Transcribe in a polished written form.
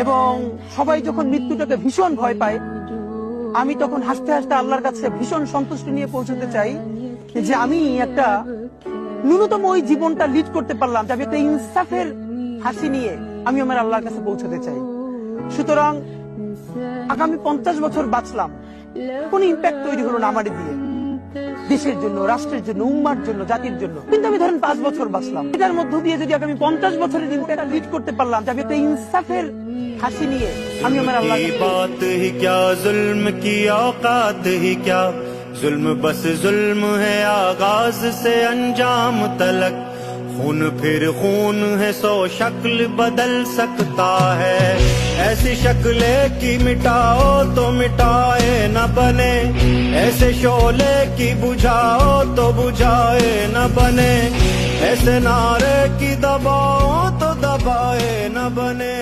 এবং সবাই যখন মৃত্যুটাকে ভীষণ ভয় পায়, আমি তখন হাসতে হাসতে আল্লাহর কাছে ভীষণ সন্তুষ্টি নিয়ে পৌঁছতে চাই যে আমি একটা ন্যূনতম ওই জীবনটা লিড করতে পারলাম, যে আমি একটা ইনসাফের হাসি নিয়ে আমি আমার আল্লাহর কাছে পৌঁছতে চাই। সুতরাং আগামী 50 বছর বাঁচলাম, কোন ইম্প্যাক্ট তৈরি হলো না আমার দিয়ে, দেশের জন্য, রাষ্ট্রের জন্য, উম্মার জন্য, জাতির জন্য। কিন্তু আমি ধরেন 5 বছর বাঁচলাম, এটার মধ্য দিয়ে যদি আগামী 50 বছরের ইম্প্যাক্ট লিড করতে পারলাম, যে আমি একটা ইনসাফের হাসি নিয়ে আমি আমার আল্লাহ बात ही क्या जुल्म की औकात ही क्या जुल्म बस जुल्म है आगाज से अंजाम तलक खून फिर खून है सो शक्ल बदल सकता है ऐसी शक्लें की मिटाओ तो मिटाए न बने ऐसे शोले की बुझाओ तो बुझाए न बने ऐसे नारे की दबाओ तो दबाए न बने।